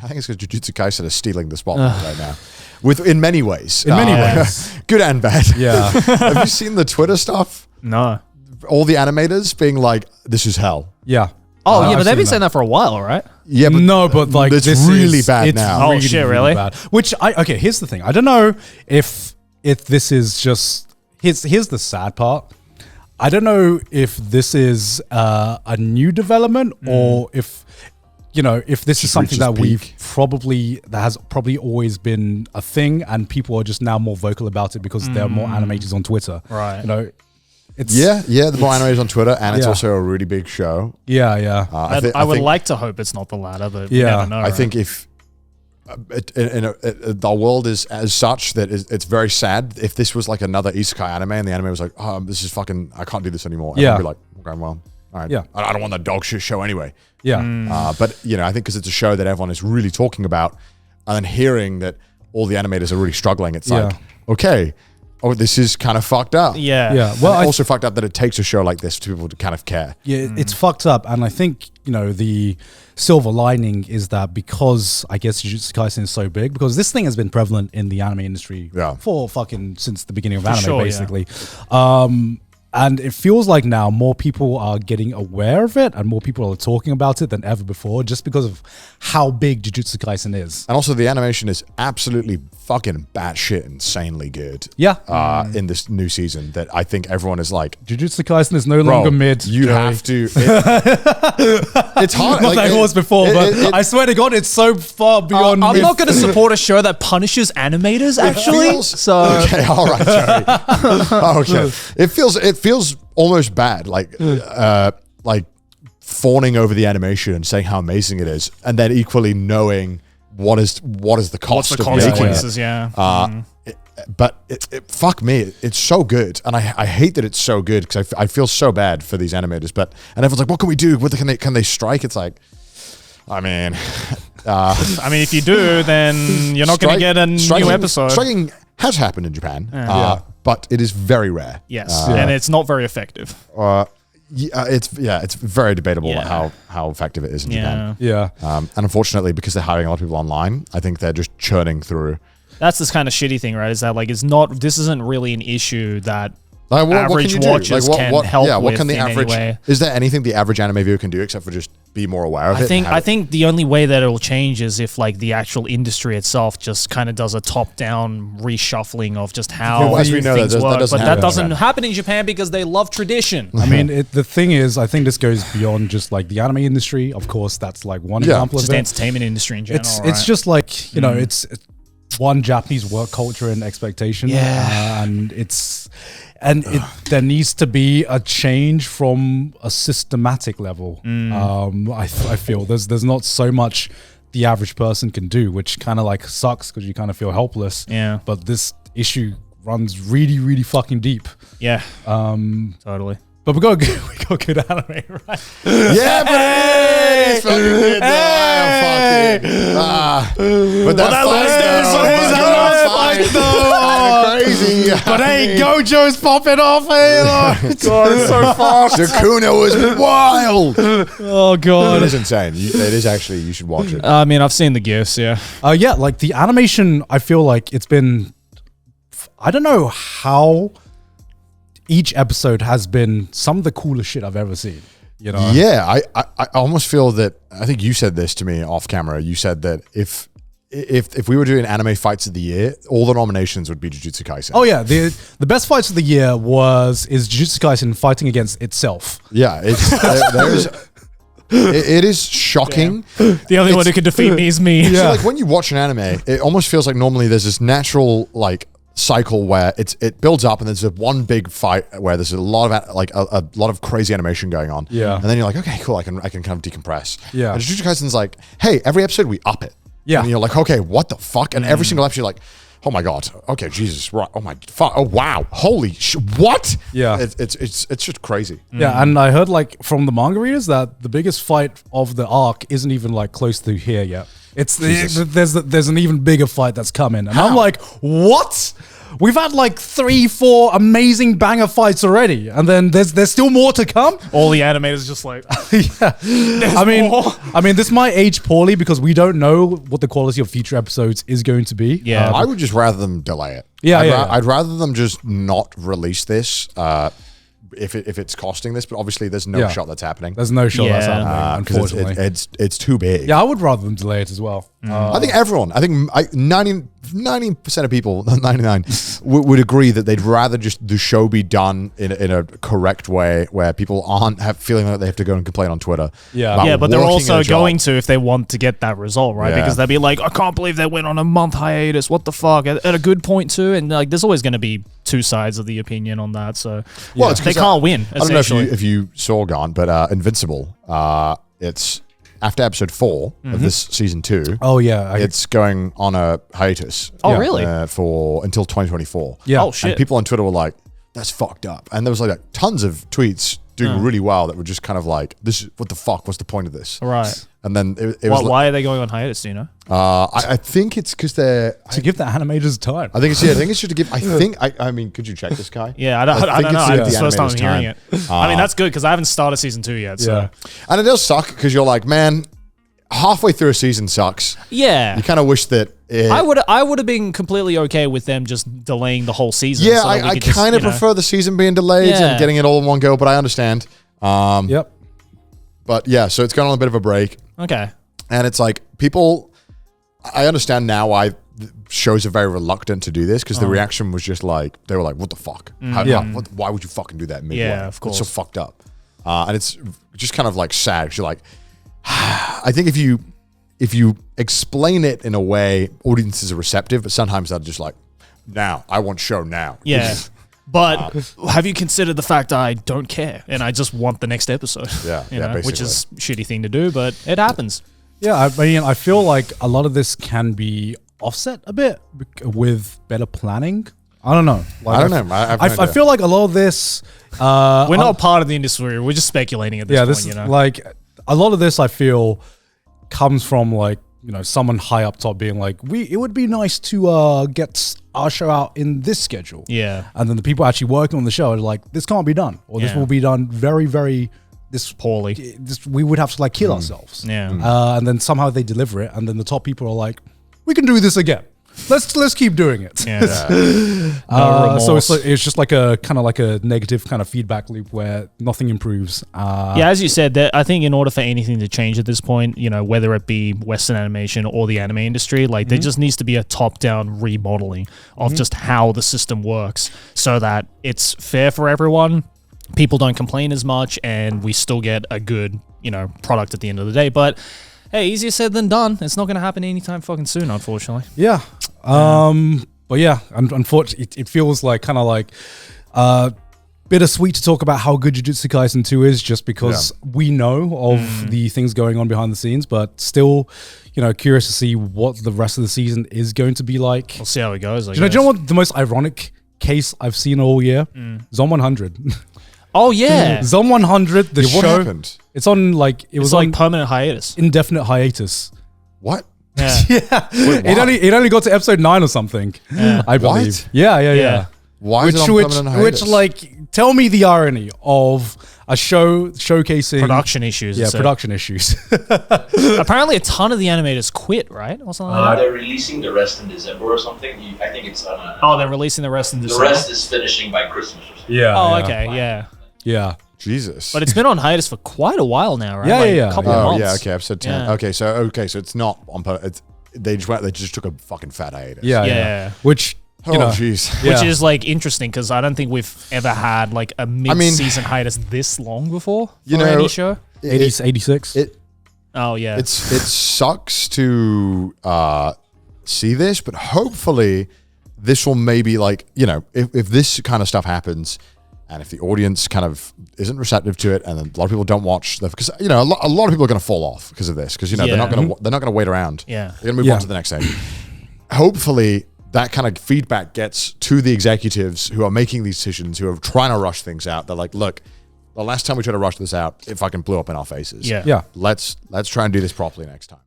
I think it's because Jujutsu Kaisen is stealing the spotlight right now. In many ways. In many ways. Good and bad. Yeah. Have you seen the Twitter stuff? No. All the animators being like, this is hell. Yeah. Oh, yeah, I've but they've seen been saying that for a while, right? Yeah, but no, but like it's this really is, bad it's now. Oh, shit, really? bad. Which okay, here's the thing. I don't know if this is just here's the sad part. I don't know if this is a new development or if if this is something that has probably always been a thing and people are just now more vocal about it because there are more animators on Twitter. Right. It's the more animators on Twitter, and it's also a really big show. Yeah. I would like to hope it's not the latter, but you never know. I think if the world is as such that it's very sad. If this was like another isekai anime and the anime was like, oh, this is fucking, I can't do this anymore. I'd be like, okay, well, all right. Yeah. I don't want that dog shit show anyway. Yeah. But I think because it's a show that everyone is really talking about, and then hearing that all the animators are really struggling, it's like, okay, this is kind of fucked up. Yeah. Well, also fucked up that it takes a show like this to people to kind of care. Yeah, it's fucked up. And I think, the silver lining is that because I guess Jujutsu Kaisen is so big, because this thing has been prevalent in the anime industry for fucking since the beginning of anime, basically. And it feels like now more people are getting aware of it and more people are talking about it than ever before just because of how big Jujutsu Kaisen is. And also the animation is absolutely fucking batshit insanely good. Yeah. In this new season that I think everyone is like, Jujutsu Kaisen is no longer mid. You have to. It's hard. Not like it was before, but I swear to God, it's so far beyond I'm mid. not going to support a show that punishes animators, actually. Okay, all right, Jerry. Okay. It feels almost bad, like fawning over the animation and saying how amazing it is, and then equally knowing what is the cost of making it. But fuck me, it's so good, and I hate that it's so good because I feel so bad for these animators. And everyone's like, "What can we do? Can they strike?" It's like, I mean, if you do, then you're not going to get a new episode. Striking has happened in Japan, but it is very rare. Yes, and it's not very effective. It's very debatable how effective it is in Japan. Yeah. And unfortunately, because they're hiring a lot of people online, I think they're just churning through. That's this kind of shitty thing, right? Is that like this isn't really an issue that what average can you watchers do? can help with. What can the in average? any way. Is there anything the average anime viewer can do except for just be more aware of it? I think the only way that it'll change is if like the actual industry itself just kind of does a top-down reshuffling of just how as we know, things work. that doesn't happen in Japan because they love tradition. I mean, the thing is, I think this goes beyond just like the anime industry. Of course, that's like one example just of it. Entertainment industry in general. It's just like it's one Japanese work culture and expectation. And there needs to be a change from a systematic level. I feel there's not so much the average person can do, which kind of like sucks because you kind of feel helpless. Yeah. But this issue runs really, really fucking deep. Yeah. Totally. But we got good anime, right? Yeah, but it is fucking good. But that crazy. But hey, Gojo's popping off here. God, it's so fast. Sukuna was wild. Oh God, it is insane. It is actually. You should watch it. I mean, I've seen the gifs. Yeah. Yeah, like the animation. I feel like it's been. I don't know how. Each episode has been some of the coolest shit I've ever seen. Yeah, I almost feel that. I think you said this to me off camera. You said that if we were doing anime fights of the year, all the nominations would be Jujutsu Kaisen. Oh yeah, the best fights of the year is Jujutsu Kaisen fighting against itself. Yeah, it is shocking. Damn. The only one who can defeat me is me. So like when you watch an anime, it almost feels like normally there's this natural like cycle where it builds up and there's one big fight where there's a lot of crazy animation going on. Yeah. And then you're like, okay, cool, I can kind of decompress. Yeah. And Jujutsu Kaisen's like, hey, every episode we up it. Yeah. And you're like, okay, what the fuck? And every single episode you're like, oh my God, okay, Jesus, right, oh my fuck, oh wow, holy what? Yeah. It's just crazy. Yeah, and I heard like from the manga readers that the biggest fight of the arc isn't even like close to here yet. there's an even bigger fight that's coming, and I'm like, what? We've had like 3-4 amazing banger fights already, and then there's still more to come. All the animators just like, I mean, this might age poorly because we don't know what the quality of future episodes is going to be. Yeah, I would just rather them delay it. I'd rather them just not release this. If it's costing this, but obviously there's no shot that's happening. There's no shot that's happening, unfortunately. It's too big. Yeah, I would rather them delay it as well. I think 90% of people, 99, would agree that they'd rather just the show be done in a correct way where people aren't feeling like they have to go and complain on Twitter. Yeah, but they're also going to if they want to get that result, right? Because they'll be like, I can't believe they went on a month hiatus. What the fuck? At a good point too, and like, there's always going to be two sides of the opinion on that. So they can't win. I don't know if you saw Gone, but Invincible, it's after episode 4 of this season 2. Oh yeah, it's going on a hiatus. Oh really? Until 2024. Yeah. Oh shit. And people on Twitter were like, "That's fucked up," and there was like tons of tweets doing really well that were just kind of like, "This is what the fuck? What's the point of this?" Right. And then it was. Why are they going on hiatus? Do you know? I think it's because they're to give the animators time. I think it's just to give. I mean, could you check this guy? Yeah, I don't know. It's the first time I'm hearing it. I mean, that's good because I haven't started season 2 yet. So. And it does suck because you're like, man, halfway through a season sucks. Yeah. You kind of wish that. I would have been completely okay with them just delaying the whole season. Yeah, so I kind of prefer the season being delayed and getting it all in one go, but I understand. Yep. But yeah, so it's going on a bit of a break. Okay. And it's like people, I understand now why shows are very reluctant to do this because the reaction was just like, they were like, what the fuck? Why would you fucking do that midway? Yeah, of course. It's so fucked up. And it's just kind of like sad. You're like, I think if you explain it in a way, audiences are receptive, but sometimes they're just like, now, I want show now. Yeah. But have you considered the fact I don't care and I just want the next episode? Yeah, basically. Which is a shitty thing to do, but it happens. Yeah, I mean, I feel like a lot of this can be offset a bit with better planning. I don't know. Like, I don't know. I feel like a lot of this... we're not part of the industry. We're just speculating at this point, you know? Like, a lot of this, I feel, comes from, like, you know, someone high up top being like, it would be nice to get our show out in this schedule. Yeah. And then the people actually working on the show are like, this can't be done. Or this will be done very, very... poorly. We would have to like kill ourselves. Yeah. And then somehow they deliver it, and then the top people are like, we can do this again. Let's keep doing it. Yeah. So it's just like a kind of like a negative kind of feedback loop where nothing improves. As you said, that I think in order for anything to change at this point, you know, whether it be Western animation or the anime industry, like there just needs to be a top-down remodeling of just how the system works, so that it's fair for everyone. People don't complain as much, and we still get a good, you know, product at the end of the day. But hey, easier said than done. It's not going to happen anytime fucking soon, unfortunately. Yeah. But yeah, unfortunately, it feels like kind of like bittersweet to talk about how good Jujutsu Kaisen 2 is, just because we know of the things going on behind the scenes, but still, you know, curious to see what the rest of the season is going to be like. We'll see how it goes. Do you know what the most ironic case I've seen all year? Zom 100. Oh yeah, Zom 100. The show. What happened? It's on like it was like on permanent hiatus, indefinite hiatus. What? Yeah. Wait, it only got to episode 9 or something. Yeah. I believe. What? Yeah. Why is it on permanent hiatus? Which like tell me the irony of a show showcasing production issues. Yeah, production issues. Apparently, a ton of the animators quit, right? Or something like that. They're releasing the rest in December or something. I think it's on. Oh, they're releasing the rest in December. The rest is finishing by Christmas or something. Yeah. Oh, okay. Yeah. Jesus. But it's been on hiatus for quite a while now, right? Yeah. A couple of months. Yeah. Okay. Episode 10. Yeah. Okay. So it's not on. They just took a fucking fat hiatus. Yeah. Which. You know, jeez. Which is like interesting because I don't think we've ever had like a mid-season hiatus this long before for any show. 86. It sucks to see this, but hopefully this will maybe like, you know, if this kind of stuff happens and if the audience kind of isn't receptive to it and a lot of people don't watch the, because, you know, a lot of people are going to fall off because of this, because, you know, they're not going to wait around. Yeah. They're going to move on to the next thing. Hopefully that kind of feedback gets to the executives who are making these decisions, who are trying to rush things out. They're like, look, the last time we tried to rush this out, it fucking blew up in our faces. Yeah. Let's try and do this properly next time.